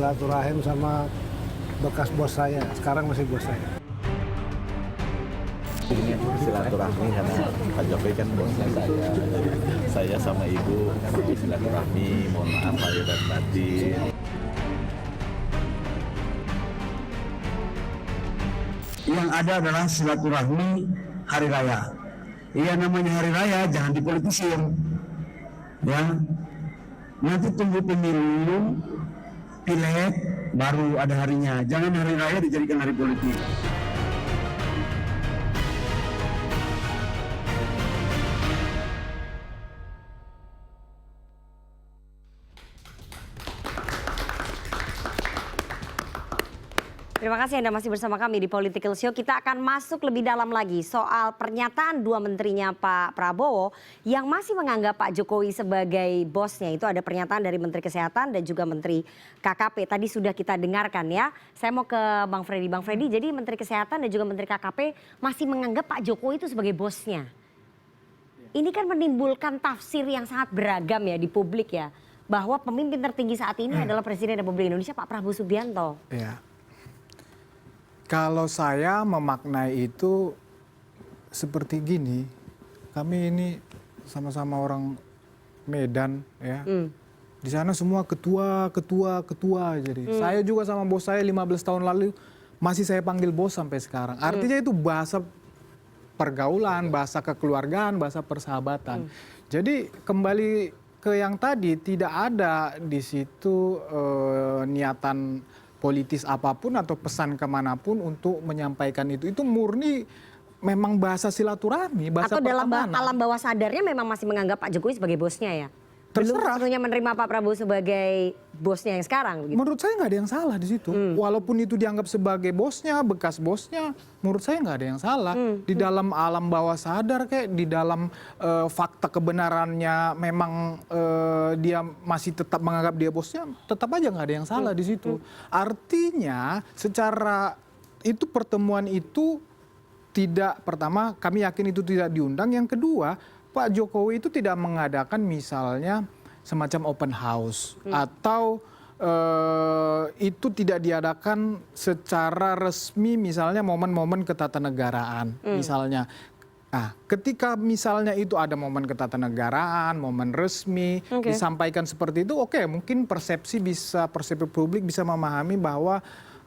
silaturahim sama bekas bos saya, sekarang masih bos saya. Ini silaturahmi karena Pak Jokowi kan bosnya saya sama ibu silaturahmi, mohon maaf lahir dan batin. Yang ada adalah silaturahmi hari raya. Iya, namanya hari raya jangan dipolitisir. Ya, nanti tunggu pemilu, pileg, baru ada harinya. Jangan hari raya dijadikan hari politik. Terima kasih Anda masih bersama kami di Political Show. Kita akan masuk lebih dalam lagi soal pernyataan dua menterinya Pak Prabowo yang masih menganggap Pak Jokowi sebagai bosnya. Itu ada pernyataan dari Menteri Kesehatan dan juga Menteri KKP. Tadi sudah kita dengarkan ya. Saya mau ke Bang Freddy. Bang Freddy, jadi Menteri Kesehatan dan juga Menteri KKP masih menganggap Pak Jokowi itu sebagai bosnya. Ini kan menimbulkan tafsir yang sangat beragam ya di publik ya. Bahwa pemimpin tertinggi saat ini adalah Presiden Republik Indonesia Pak Prabowo Subianto. Ya. Kalau saya memaknai itu seperti gini, kami ini sama-sama orang Medan ya. Di sana semua ketua. Jadi saya juga sama bos saya 15 tahun lalu masih saya panggil bos sampai sekarang. Artinya itu bahasa pergaulan, bahasa kekeluargaan, bahasa persahabatan. Jadi kembali ke yang tadi, tidak ada di situ niatan politis apapun atau pesan kemanapun untuk menyampaikan itu murni memang bahasa silaturahmi, bahasa atau dalam pertemanan. alam bawah sadarnya memang masih menganggap Pak Jokowi sebagai bosnya ya? Belum Terserah. sepenuhnya menerima Pak Prabowo sebagai bosnya yang sekarang begitu? Menurut saya nggak ada yang salah di situ. Walaupun itu dianggap sebagai bosnya, bekas bosnya, menurut saya nggak ada yang salah. Di dalam alam bawah sadar kayak di dalam fakta kebenarannya memang dia masih tetap menganggap dia bosnya, tetap aja nggak ada yang salah di situ. Artinya secara itu pertemuan itu tidak, pertama kami yakin itu tidak diundang, yang kedua Pak Jokowi itu tidak mengadakan misalnya semacam open house atau itu tidak diadakan secara resmi misalnya momen-momen ketatanegaraan misalnya. Nah, ketika misalnya itu ada momen ketatanegaraan, momen resmi disampaikan seperti itu, oke, mungkin persepsi publik bisa memahami bahwa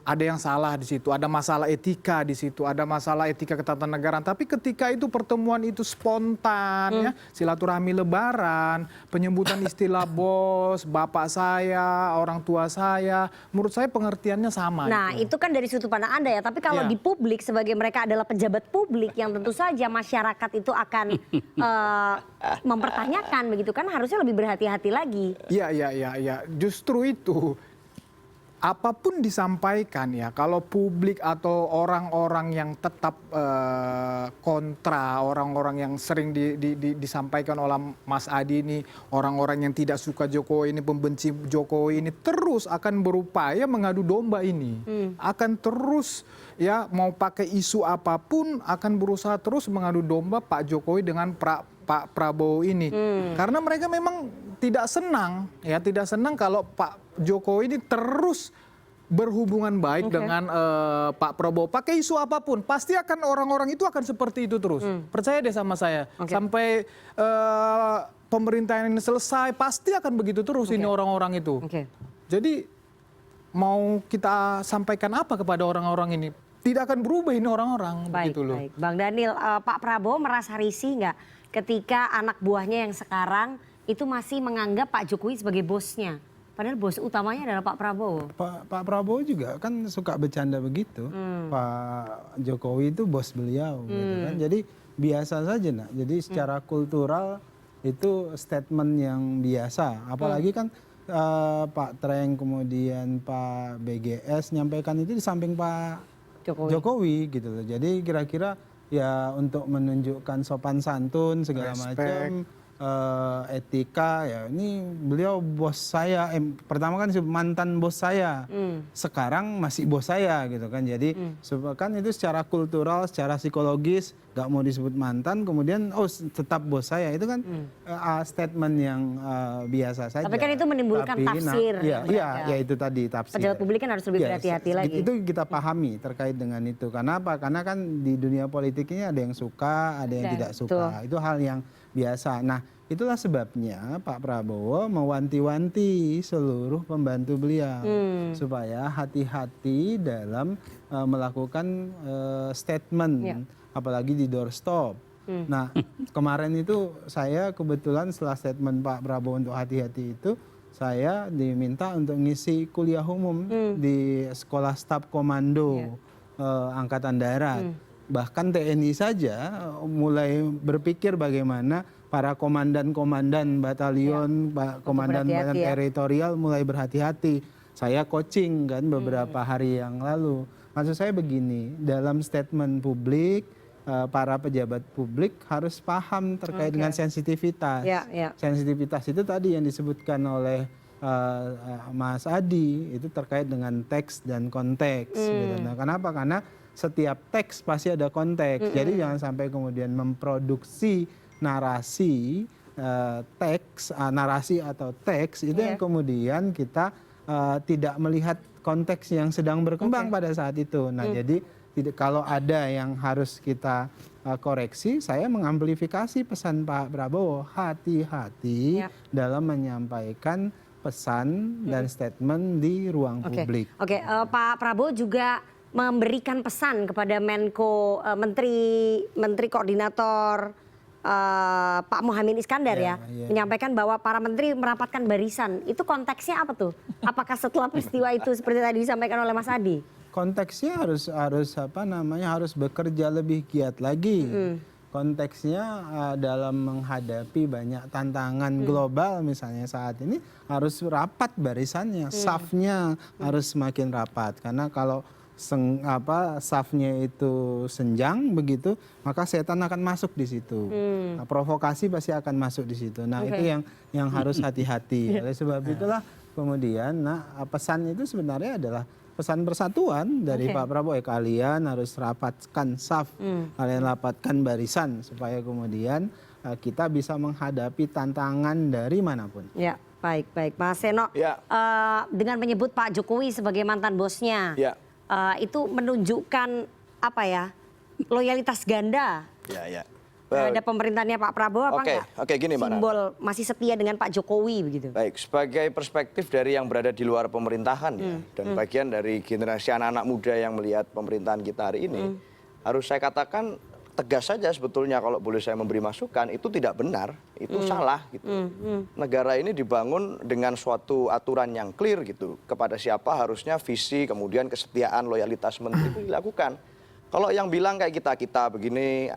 ada yang salah di situ, ada masalah etika di situ, ada masalah etika ketatanegaraan. Tapi ketika itu pertemuan itu spontan, ya, silaturahmi lebaran, penyebutan istilah bos, bapak saya, orang tua saya, menurut saya pengertiannya sama. Nah, itu kan dari sudut pandang Anda ya. Tapi kalau di publik sebagai mereka adalah pejabat publik yang tentu saja masyarakat itu akan mempertanyakan begitu kan, harusnya lebih berhati-hati lagi. Iya. Justru itu. Apapun disampaikan ya, kalau publik atau orang-orang yang tetap kontra, orang-orang yang sering disampaikan oleh Mas Adi ini, orang-orang yang tidak suka Jokowi ini, pembenci Jokowi ini, terus akan berupaya mengadu domba ini. Akan terus ya mau pakai isu apapun, akan berusaha terus mengadu domba Pak Jokowi dengan Pak Prabowo ini. Karena mereka memang tidak senang kalau Pak Jokowi ini terus berhubungan baik dengan Pak Prabowo. Pakai isu apapun, pasti akan orang-orang itu akan seperti itu terus. Percaya deh sama saya. Sampai pemerintahan ini selesai, pasti akan begitu terus ini orang-orang itu. Jadi mau kita sampaikan apa kepada orang-orang ini? Tidak akan berubah ini orang-orang. Baik. Bang Daniel, Pak Prabowo merasa risih nggak ketika anak buahnya yang sekarang itu masih menganggap Pak Jokowi sebagai bosnya? Padahal bos utamanya adalah Pak Prabowo. Pak Prabowo juga kan suka bercanda begitu. Pak Jokowi itu bos beliau, gitu kan. Jadi biasa saja, nak. Jadi secara kultural itu statement yang biasa. Apalagi kan Pak Treng kemudian Pak BGS nyampaikan itu di samping Pak Jokowi gitu loh. Jadi kira-kira ya untuk menunjukkan sopan santun segala macam. Etika ya, ini beliau bos saya, pertama kan mantan bos saya, sekarang masih bos saya gitu kan. Jadi kan itu secara kultural, secara psikologis nggak mau disebut mantan, kemudian tetap bos saya, itu kan statement yang biasa saja. Tapi kan itu menimbulkan tafsir. Iya, itu tadi tafsir. Pejabat publik kan harus lebih berhati-hati lagi. Itu kita pahami terkait dengan itu. Karena apa? Karena kan di dunia politik ini ada yang suka, ada yang tidak suka. Itu hal yang biasa. Nah, itulah sebabnya Pak Prabowo mewanti-wanti seluruh pembantu beliau supaya hati-hati dalam melakukan statement, apalagi di doorstop. Nah, kemarin itu saya kebetulan setelah statement Pak Prabowo untuk hati-hati itu, saya diminta untuk ngisi kuliah umum di Sekolah Staf Komando Angkatan Darat. Bahkan TNI saja mulai berpikir bagaimana para komandan-komandan batalion, komandan-komandan teritorial mulai berhati-hati. Saya coaching kan beberapa hari yang lalu. Maksud saya begini, dalam statement publik, para pejabat publik harus paham terkait dengan sensitivitas. Sensitivitas itu tadi yang disebutkan oleh Mas Adi, itu terkait dengan teks dan konteks. Gitu. Nah, kenapa? Karena setiap teks pasti ada konteks. Jadi jangan sampai kemudian memproduksi narasi narasi atau teks itu yang kemudian kita tidak melihat konteks yang sedang berkembang pada saat itu. Nah, jadi kalau ada yang harus kita koreksi, saya mengamplifikasi pesan Pak Prabowo, hati-hati dalam menyampaikan pesan dan statement di ruang publik. Pak Prabowo juga memberikan pesan kepada Menko Menteri Koordinator Pak Muhaimin Iskandar menyampaikan bahwa para menteri merapatkan barisan. Itu konteksnya apa tuh? Apakah setelah peristiwa itu seperti tadi disampaikan oleh Mas Adi? Konteksnya harus bekerja lebih giat lagi. Konteksnya dalam menghadapi banyak tantangan global misalnya saat ini harus rapat barisannya, safnya harus semakin rapat. Karena kalau safnya itu senjang begitu, maka setan akan masuk di situ. Nah, provokasi pasti akan masuk di situ. Nah, itu yang harus hati-hati. Oleh sebab itulah kemudian pesan itu sebenarnya adalah pesan persatuan dari Pak Prabowo. Kalian harus rapatkan saf, kalian rapatkan barisan supaya kemudian kita bisa menghadapi tantangan dari manapun. Ya, baik. Mas Seno, dengan menyebut Pak Jokowi sebagai mantan bosnya, itu menunjukkan apa ya, loyalitas ganda terhadap pemerintahnya Pak Prabowo apa enggak? Gini, Mbak Nana. Simbol masih setia dengan Pak Jokowi begitu. Baik, sebagai perspektif dari yang berada di luar pemerintahan dan bagian dari generasi anak-anak muda yang melihat pemerintahan kita hari ini, harus saya katakan tegas saja sebetulnya kalau boleh saya memberi masukan, itu tidak benar, itu salah gitu. Negara ini dibangun dengan suatu aturan yang clear gitu, kepada siapa harusnya visi, kemudian kesetiaan, loyalitas menteri itu dilakukan. Kalau yang bilang kayak kita begini,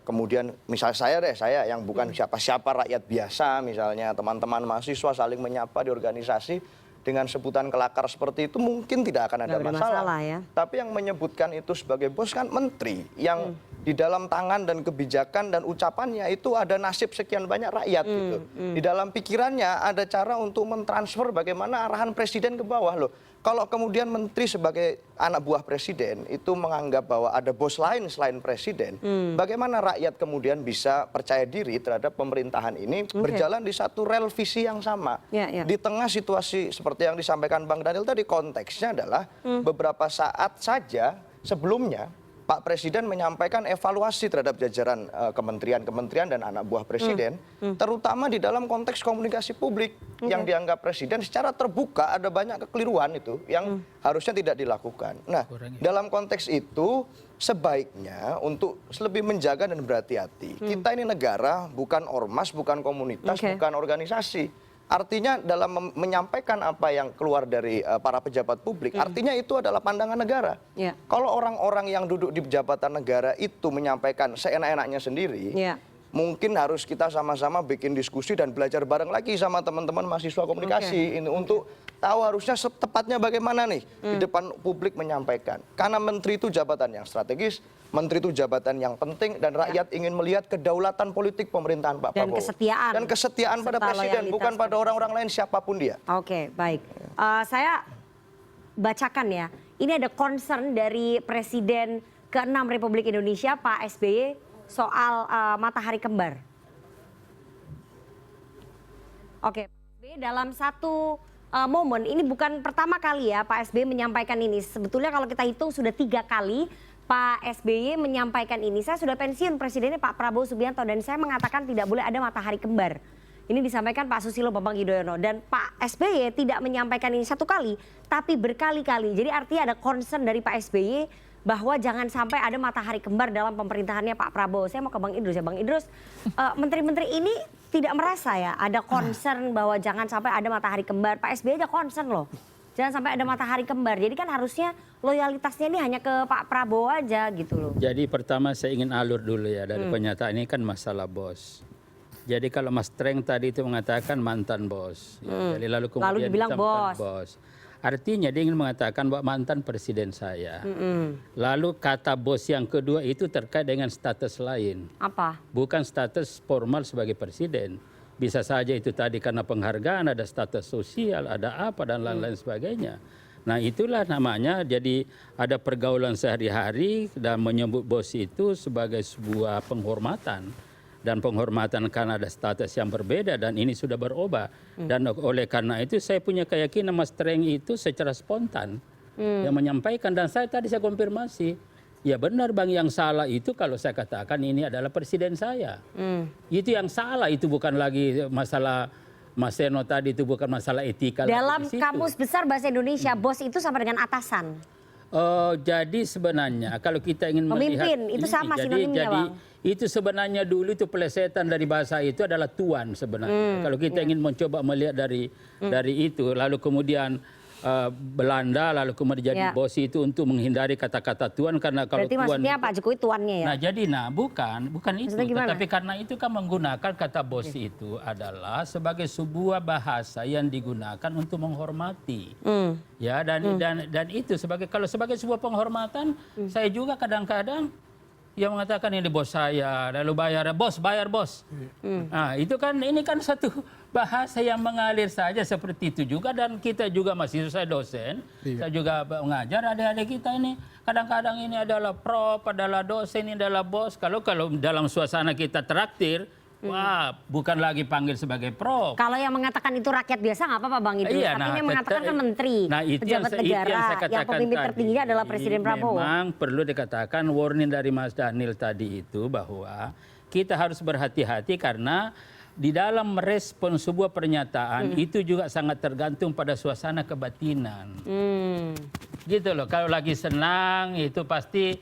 kemudian misalnya saya yang bukan siapa-siapa, rakyat biasa misalnya, teman-teman mahasiswa saling menyapa di organisasi dengan sebutan kelakar seperti itu mungkin tidak akan ada masalah. Tapi yang menyebutkan itu sebagai bos kan menteri yang di dalam tangan dan kebijakan dan ucapannya itu ada nasib sekian banyak rakyat gitu. Di dalam pikirannya ada cara untuk mentransfer bagaimana arahan presiden ke bawah loh. Kalau kemudian menteri sebagai anak buah presiden itu menganggap bahwa ada bos lain selain presiden, bagaimana rakyat kemudian bisa percaya diri terhadap pemerintahan ini berjalan di satu rel visi yang sama. Di tengah situasi seperti yang disampaikan Bang Daniel tadi, konteksnya adalah beberapa saat saja sebelumnya Pak Presiden menyampaikan evaluasi terhadap jajaran kementerian-kementerian dan anak buah Presiden, terutama di dalam konteks komunikasi publik yang dianggap Presiden secara terbuka ada banyak kekeliruan itu yang harusnya tidak dilakukan. Nah, dalam konteks itu sebaiknya untuk lebih menjaga dan berhati-hati. Kita ini negara, bukan ormas, bukan komunitas, bukan organisasi. Artinya dalam menyampaikan apa yang keluar dari para pejabat publik, artinya itu adalah pandangan negara. Kalau orang-orang yang duduk di jabatan negara itu menyampaikan seenak-enaknya sendiri, mungkin harus kita sama-sama bikin diskusi dan belajar bareng lagi sama teman-teman mahasiswa komunikasi ini untuk tahu harusnya tepatnya bagaimana nih di depan publik menyampaikan. Karena menteri itu jabatan yang strategis, menteri itu jabatan yang penting dan rakyat ingin melihat kedaulatan politik pemerintahan Pak Prabowo. Dan kesetiaan pada presiden, bukan pada orang-orang lain siapapun dia. Oke, baik. Saya bacakan ya. Ini ada concern dari Presiden ke-6 Republik Indonesia Pak SBY soal matahari kembar? Oke, dalam satu momen, ini bukan pertama kali ya Pak SBY menyampaikan ini. Sebetulnya kalau kita hitung sudah 3 kali Pak SBY menyampaikan ini. Saya sudah pensiun presidennya Pak Prabowo Subianto dan saya mengatakan tidak boleh ada matahari kembar. Ini disampaikan Pak Susilo Bambang Yudhoyono dan Pak SBY tidak menyampaikan ini 1 kali, tapi berkali-kali. Jadi artinya ada concern dari Pak SBY bahwa jangan sampai ada matahari kembar dalam pemerintahannya Pak Prabowo. Saya mau ke Bang Idrus ya, Bang Idrus. Menteri-menteri ini tidak merasa ya ada concern bahwa jangan sampai ada matahari kembar. Pak SBY aja concern loh. Jangan sampai ada matahari kembar. Jadi kan harusnya loyalitasnya ini hanya ke Pak Prabowo aja gitu loh. Jadi pertama saya ingin alur dulu ya dari pernyataan ini kan masalah bos. Jadi kalau Mas Treng tadi itu mengatakan mantan bos. Ya, jadi lalu kemudian dibilang bos. Artinya dia ingin mengatakan bahwa mantan presiden saya. Lalu kata bos yang kedua itu terkait dengan status lain. Apa? Bukan status formal sebagai presiden. Bisa saja itu tadi karena penghargaan, ada status sosial, ada apa dan lain-lain sebagainya. Nah itulah namanya jadi ada pergaulan sehari-hari dan menyebut bos itu sebagai sebuah penghormatan. Dan penghormatan karena ada status yang berbeda dan ini sudah berubah. Dan oleh karena itu saya punya keyakinan Mas Treng itu secara spontan yang menyampaikan. Dan saya tadi saya konfirmasi, ya benar Bang, yang salah itu kalau saya katakan ini adalah presiden saya. Itu yang salah, itu bukan lagi masalah Mas Seno tadi, itu bukan masalah etika. Dalam kamus besar bahasa Indonesia, bos itu sama dengan atasan. Jadi sebenarnya kalau kita ingin pemimpin, melihat itu sama sinonimnya Bang. Itu sebenarnya dulu itu pelesetan dari bahasa itu adalah tuan sebenarnya. Kalau kita ingin mencoba melihat dari itu, lalu kemudian Belanda, lalu kemudian jadi bos itu untuk menghindari kata-kata tuan karena kalau berarti tuan maksudnya itu, Pak Jokowi tuannya ya? Nah jadi bukan itu, Tetapi karena itu kan menggunakan kata bos itu adalah sebagai sebuah bahasa yang digunakan untuk menghormati. Ya dan itu kalau sebagai sebuah penghormatan, saya juga kadang-kadang yang mengatakan ini bos saya, lalu bayar bos. Nah itu kan ini kan satu bahasa yang mengalir saja seperti itu juga, dan kita juga masih saya dosen, saya juga mengajar adik-adik kita ini kadang-kadang ini adalah prof, adalah dosen, ini adalah bos. Kalau dalam suasana kita traktir, wah bukan lagi panggil sebagai prof. Kalau yang mengatakan itu rakyat biasa nggak apa-apa Bang Idrus, Iya, tapi ini yang mengatakan kan menteri, itu pejabat negara, yang pemimpin tertingginya adalah Presiden Prabowo. Memang perlu dikatakan warning dari Mas Daniel tadi itu bahwa kita harus berhati-hati karena di dalam merespon sebuah pernyataan itu juga sangat tergantung pada suasana kebatinan. Gitu loh, kalau lagi senang itu pasti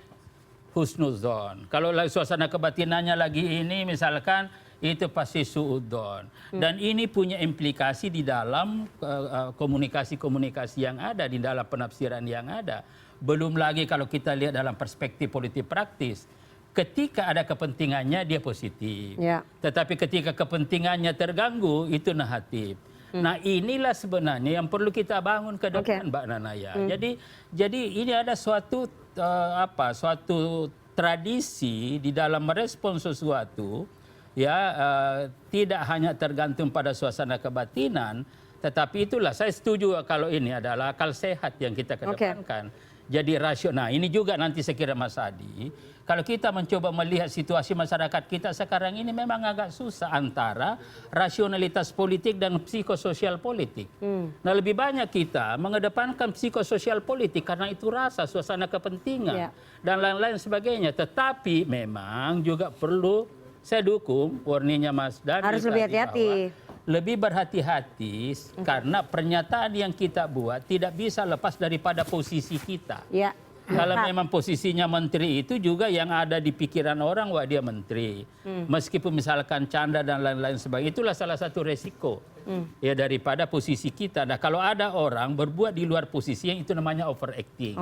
husnuzon. Kalau suasana kebatinannya lagi ini misalkan itu pasti suudzon. Dan ini punya implikasi di dalam komunikasi-komunikasi yang ada, di dalam penafsiran yang ada. Belum lagi kalau kita lihat dalam perspektif politik praktis. Ketika ada kepentingannya dia positif. Ya. Tetapi ketika kepentingannya terganggu itu negatif. Nah inilah sebenarnya yang perlu kita bangun ke depan Mbak Nanaya. Jadi ini ada suatu suatu tradisi di dalam merespon sesuatu ya tidak hanya tergantung pada suasana kebatinan, tetapi itulah saya setuju kalau ini adalah akal sehat yang kita kedepankan. Jadi rasional. Ini juga nanti saya kira Mas Adi, kalau kita mencoba melihat situasi masyarakat kita sekarang ini memang agak susah antara rasionalitas politik dan psikososial politik. Nah lebih banyak kita mengedepankan psikososial politik karena itu rasa suasana kepentingan dan lain-lain sebagainya. Tetapi memang juga perlu, saya dukung warningnya Mas Dani. Harus lebih hati-hati. Lebih berhati-hati karena pernyataan yang kita buat tidak bisa lepas daripada posisi kita. Ya. Kalau memang posisinya menteri itu juga yang ada di pikiran orang, wah dia menteri. Meskipun misalkan canda dan lain-lain sebagainya, itulah salah satu resiko ya daripada posisi kita. Nah kalau ada orang berbuat di luar posisi yang itu namanya overacting.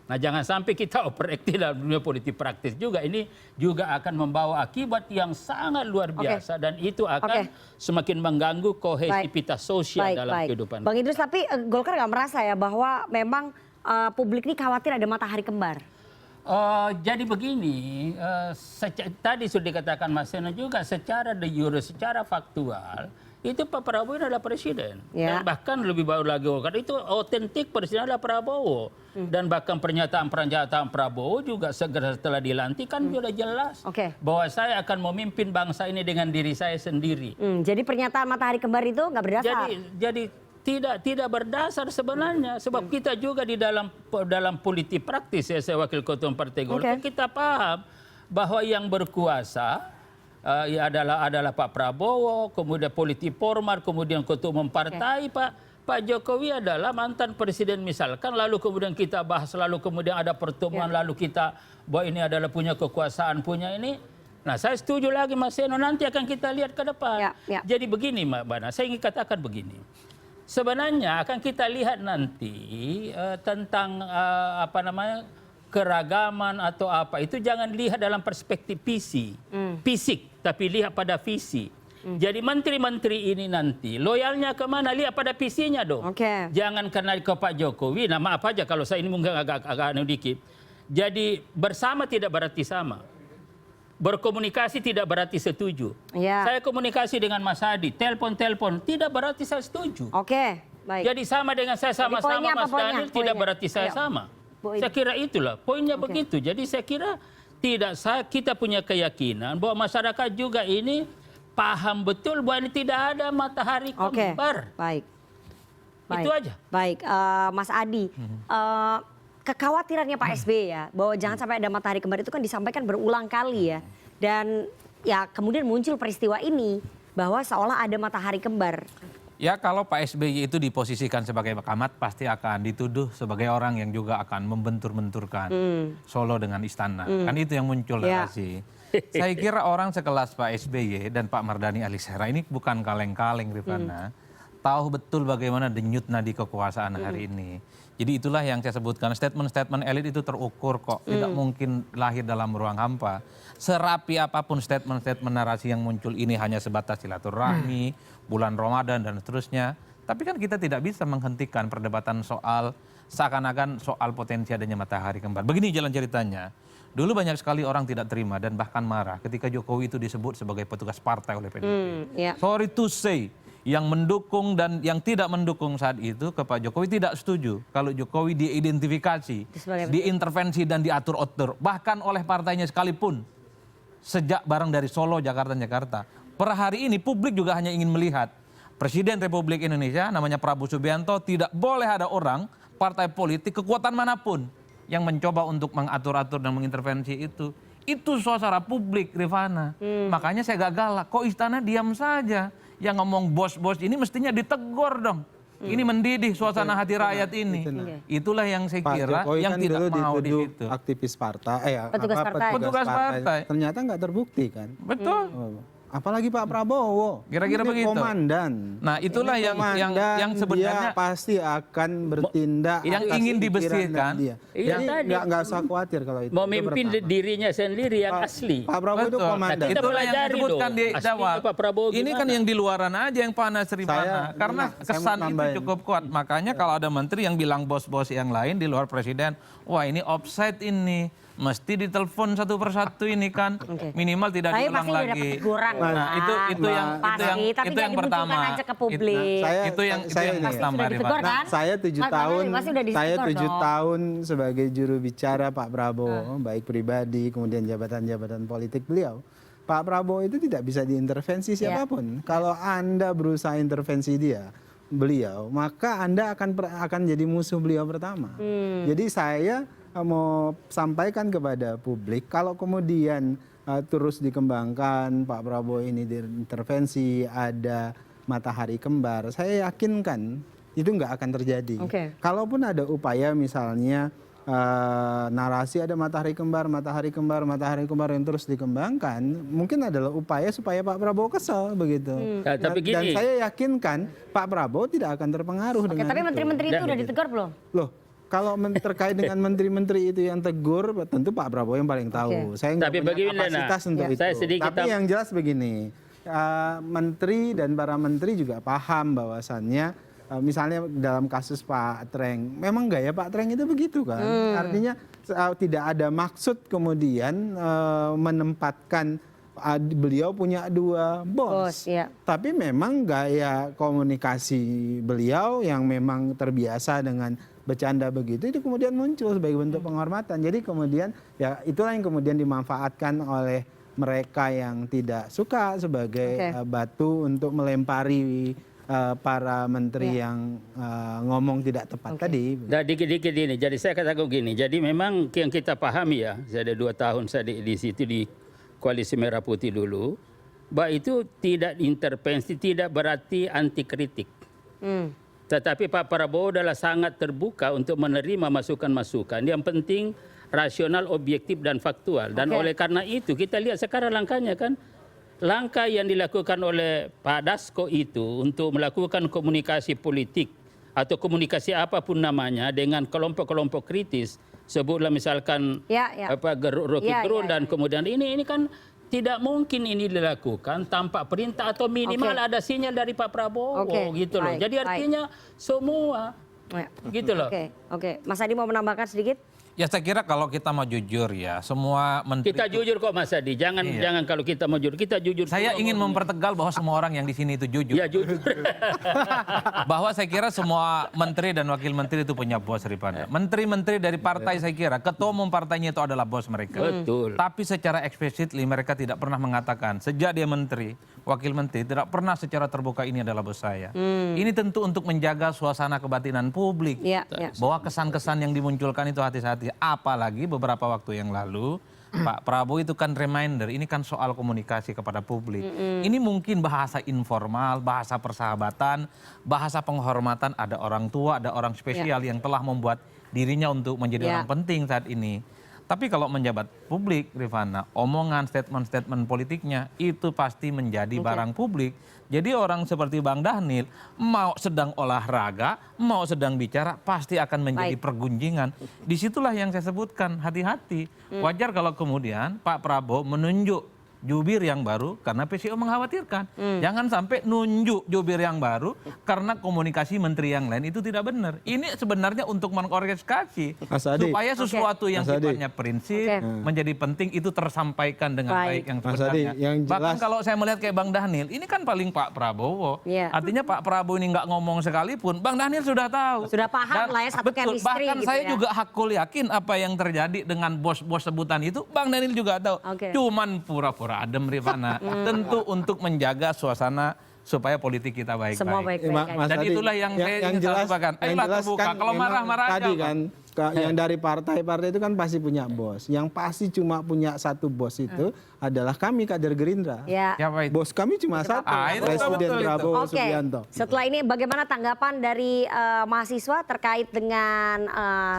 Nah jangan sampai kita overacting dalam dunia politik praktis juga. Ini juga akan membawa akibat yang sangat luar biasa dan itu akan semakin mengganggu kohesivitas sosial dalam kehidupan. Bang Idrus, tapi Golkar nggak merasa ya bahwa memang publik ini khawatir ada matahari kembar? Jadi begini, tadi sudah dikatakan Mas Seno juga secara de jure, secara faktual, itu Pak Prabowo ini adalah presiden. Ya. Dan bahkan lebih baru lagi, karena itu otentik presiden adalah Prabowo. Dan bahkan pernyataan Prabowo juga segera setelah dilantik kan sudah jelas Oke. bahwa saya akan memimpin bangsa ini dengan diri saya sendiri. Jadi pernyataan matahari kembar itu nggak berdasar. Jadi tidak berdasar sebenarnya, sebab kita juga di dalam politik praktis ya, saya wakil ketua Partai Golkar, kita paham bahwa yang berkuasa ya adalah Pak Prabowo, kemudian politik formal, kemudian ketua umum partai Pak Jokowi adalah mantan presiden misalkan, lalu kemudian kita bahas, lalu kemudian ada pertemuan, lalu kita bahwa ini adalah punya kekuasaan, punya ini. Nah, saya setuju lagi Mas Seno, nanti akan kita lihat ke depan. Jadi begini Mbak Bana, saya ingin katakan begini. Sebenarnya akan kita lihat nanti tentang keragaman atau apa, itu jangan lihat dalam perspektif fisik, tapi lihat pada visi. Jadi menteri-menteri ini nanti loyalnya kemana, lihat pada visinya dong. Jangan karena ke Pak Jokowi, nah maaf aja kalau saya ini mungkin agak dikit. Jadi bersama tidak berarti sama. Berkomunikasi tidak berarti setuju. Saya komunikasi dengan Mas Hadi, telepon tidak berarti saya setuju. Baik. Jadi sama dengan saya sama-sama Mas Daniel tidak berarti saya sama. Saya kira itulah poinnya begitu. Jadi saya kira kita punya keyakinan bahwa masyarakat juga ini paham betul bahwa ini tidak ada matahari kembar. Baik. Itu aja. Baik, Mas Adi, kekhawatirannya Pak SBY ya bahwa jangan sampai ada matahari kembar itu kan disampaikan berulang kali ya, dan ya kemudian muncul peristiwa ini bahwa seolah ada matahari kembar. Ya kalau Pak SBY itu diposisikan sebagai pengamat pasti akan dituduh sebagai orang yang juga akan membentur-benturkan Solo dengan istana. Kan itu yang muncul narasi. Saya kira orang sekelas Pak SBY dan Pak Mardhani Alisera ini bukan kaleng-kaleng Rifana. Tahu betul bagaimana denyut nadi kekuasaan hari ini. Jadi itulah yang saya sebutkan, statement-statement elit itu terukur kok. Tidak mungkin lahir dalam ruang hampa. Serapi apapun statement-statement narasi yang muncul ini hanya sebatas silaturahmi, bulan Ramadan dan seterusnya. Tapi kan kita tidak bisa menghentikan perdebatan soal seakan-akan soal potensi adanya matahari kembar. Begini jalan ceritanya. Dulu banyak sekali orang tidak terima dan bahkan marah ketika Jokowi itu disebut sebagai petugas partai oleh PDIP. Sorry to say, yang mendukung dan yang tidak mendukung saat itu ke Pak Jokowi tidak setuju kalau Jokowi diidentifikasi, diintervensi dan diatur-atur. Bahkan oleh partainya sekalipun. Sejak bareng dari Solo, Jakarta. Per hari ini publik juga hanya ingin melihat Presiden Republik Indonesia namanya Prabowo Subianto, tidak boleh ada orang, partai politik, kekuatan manapun yang mencoba untuk mengatur-atur dan mengintervensi itu. Itu suasana publik, Rifana. Makanya saya gagal. Kok istana diam saja? Yang ngomong bos-bos ini mestinya ditegur dong. Ini mendidih suasana hati rakyat ini. Itulah yang saya kira yang kan tidak mau di situ. Aktivis partai, Petugas partai. Ternyata nggak terbukti kan. Betul. Apalagi Pak Prabowo. Kira-kira begitu. Komandan. Nah, itulah yang sebenarnya dia pasti akan bertindak yang atas ingin pikiran dibersihkan. dia. Iya, Jadi nggak usah khawatir kalau itu. Memimpin itu pertama. dirinya sendiri yang asli. Pak Prabowo itu Betul. komandan. Kita Itulah yang pelajari disebutkan dong. di Aslinya awal. Pak Prabowo Ini kan gimana? yang di luaran aja yang panas Rifana. Karena saya kesan mau itu nambahin. cukup kuat. Makanya kalau ada menteri yang bilang bos-bos yang lain di luar presiden, wah ini offside ini. Mesti ditelepon satu persatu ini kan. Minimal tidak Tapi diulang pasti udah lagi. dapat teguran. Nah, itu yang pertama. Aja ke publik. Itu yang pertama ditegur, Rifana. kan? Saya 7 Mas tahun, Mardhani pasti udah saya ditegur 7 dong. tahun sebagai juru bicara Pak Prabowo, baik pribadi kemudian jabatan-jabatan politik beliau. Pak Prabowo itu tidak bisa diintervensi siapapun. Kalau Anda berusaha intervensi beliau, maka Anda akan jadi musuh beliau pertama. Jadi saya mau sampaikan kepada publik, kalau kemudian terus dikembangkan Pak Prabowo ini diintervensi, ada matahari kembar, saya yakinkan itu nggak akan terjadi. Kalaupun ada upaya misalnya narasi ada matahari kembar yang terus dikembangkan, mungkin adalah upaya supaya Pak Prabowo kesal begitu. Tapi Dan gini. saya yakinkan Pak Prabowo tidak akan terpengaruh dengan Tapi itu. menteri-menteri itu udah ditegur belum? Loh, kalau terkait dengan menteri-menteri itu yang tegur, tentu Pak Prabowo yang paling tahu. Saya nggak Tapi punya begini, kapasitas Nana. untuk itu. Saya sedikit Tapi yang jelas begini, menteri dan para menteri juga paham bahwasannya, misalnya dalam kasus Pak Treng, memang gaya Pak Treng itu begitu kan. Artinya tidak ada maksud kemudian menempatkan beliau punya 2 bos. Iya. Tapi memang gaya komunikasi beliau yang memang terbiasa dengan bercanda begitu itu kemudian muncul sebagai bentuk penghormatan. Jadi kemudian ya itulah yang kemudian dimanfaatkan oleh mereka yang tidak suka sebagai batu untuk melempari para menteri yang ngomong tidak tepat tadi. Dan dikit-dikit ini, jadi saya katakan gini, jadi memang yang kita pahami ya, saya ada 2 tahun saya di situ di Koalisi Merah Putih dulu, bahwa itu tidak intervensi, tidak berarti anti kritik. Tetapi Pak Prabowo adalah sangat terbuka untuk menerima masukan-masukan. Yang penting rasional, objektif, dan faktual. Dan oleh karena itu kita lihat sekarang langkahnya kan, langkah yang dilakukan oleh Pak Dasko itu untuk melakukan komunikasi politik atau komunikasi apapun namanya dengan kelompok-kelompok kritis, sebutlah misalkan Rocky Gerung dan kemudian ini kan tidak mungkin ini dilakukan tanpa perintah atau minimal ada sinyal dari Pak Prabowo gitu loh. Jadi artinya semua gitu loh. Oke. Mas Adi mau menambahkan sedikit? Ya saya kira kalau kita mau jujur ya, semua menteri Kita jujur kok Mas Adi, jangan kalau kita mau jujur, kita jujur. Saya ingin mempertegal bahwa semua orang yang di sini itu jujur. Ya jujur. Bahwa saya kira semua menteri dan wakil menteri itu punya bos Rifana. Menteri-menteri dari partai saya kira ketua umum partainya itu adalah bos mereka. Betul. Tapi secara explicitly mereka tidak pernah mengatakan sejak dia menteri, wakil menteri tidak pernah secara terbuka ini adalah bos saya. Ini tentu untuk menjaga suasana kebatinan publik. Bahwa kesan-kesan yang dimunculkan itu hati-hati. Apalagi beberapa waktu yang lalu Pak Prabowo itu kan reminder, ini kan soal komunikasi kepada publik. Ini mungkin bahasa informal, bahasa persahabatan, bahasa penghormatan, ada orang tua, ada orang spesial yang telah membuat dirinya untuk menjadi orang penting saat ini. Tapi kalau menjabat publik, Rifana, omongan, statement-statement politiknya itu pasti menjadi barang publik. Jadi orang seperti Bang Dhanil mau sedang olahraga, mau sedang bicara pasti akan menjadi pergunjingan. Disitulah yang saya sebutkan, hati-hati. Wajar kalau kemudian Pak Prabowo menunjuk jubir yang baru karena PCO mengkhawatirkan. Jangan sampai nunjuk jubir yang baru karena komunikasi menteri yang lain itu tidak benar. Ini sebenarnya untuk mengorkestrasi supaya sesuatu yang sifatnya prinsip menjadi penting itu tersampaikan dengan baik yang sebenarnya. Bahkan kalau saya melihat kayak Bang Dhanil, ini kan paling Pak Prabowo. Artinya Pak Prabowo ini nggak ngomong sekalipun, Bang Dhanil sudah tahu. Sudah paham lah ya satu chemistry. Bahkan gitu saya ya. juga hakul yakin apa yang terjadi dengan bos-bos sebutan itu, Bang Dhanil juga tahu. Cuman pura-pura adem Rifana, tentu untuk menjaga suasana supaya politik kita baik-baik. Semua baik-baik. Dan itulah yang saya ingin sampaikan. Ayolah terbuka. Kalau marah-marah aja. Tadi kan yang dari partai-partai itu kan pasti punya bos. Yang pasti cuma punya satu bos itu adalah kami kader Gerindra. Bos kami cuma satu, Presiden Prabowo Subianto. Setelah ini bagaimana tanggapan dari mahasiswa terkait dengan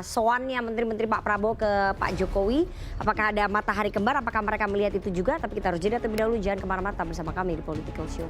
soannya menteri-menteri Pak Prabowo ke Pak Jokowi? Apakah ada matahari kembar? Apakah mereka melihat itu juga? Tapi kita harus jeda terlebih dahulu. Jangan kemana-mana, bersama kami di Political Show.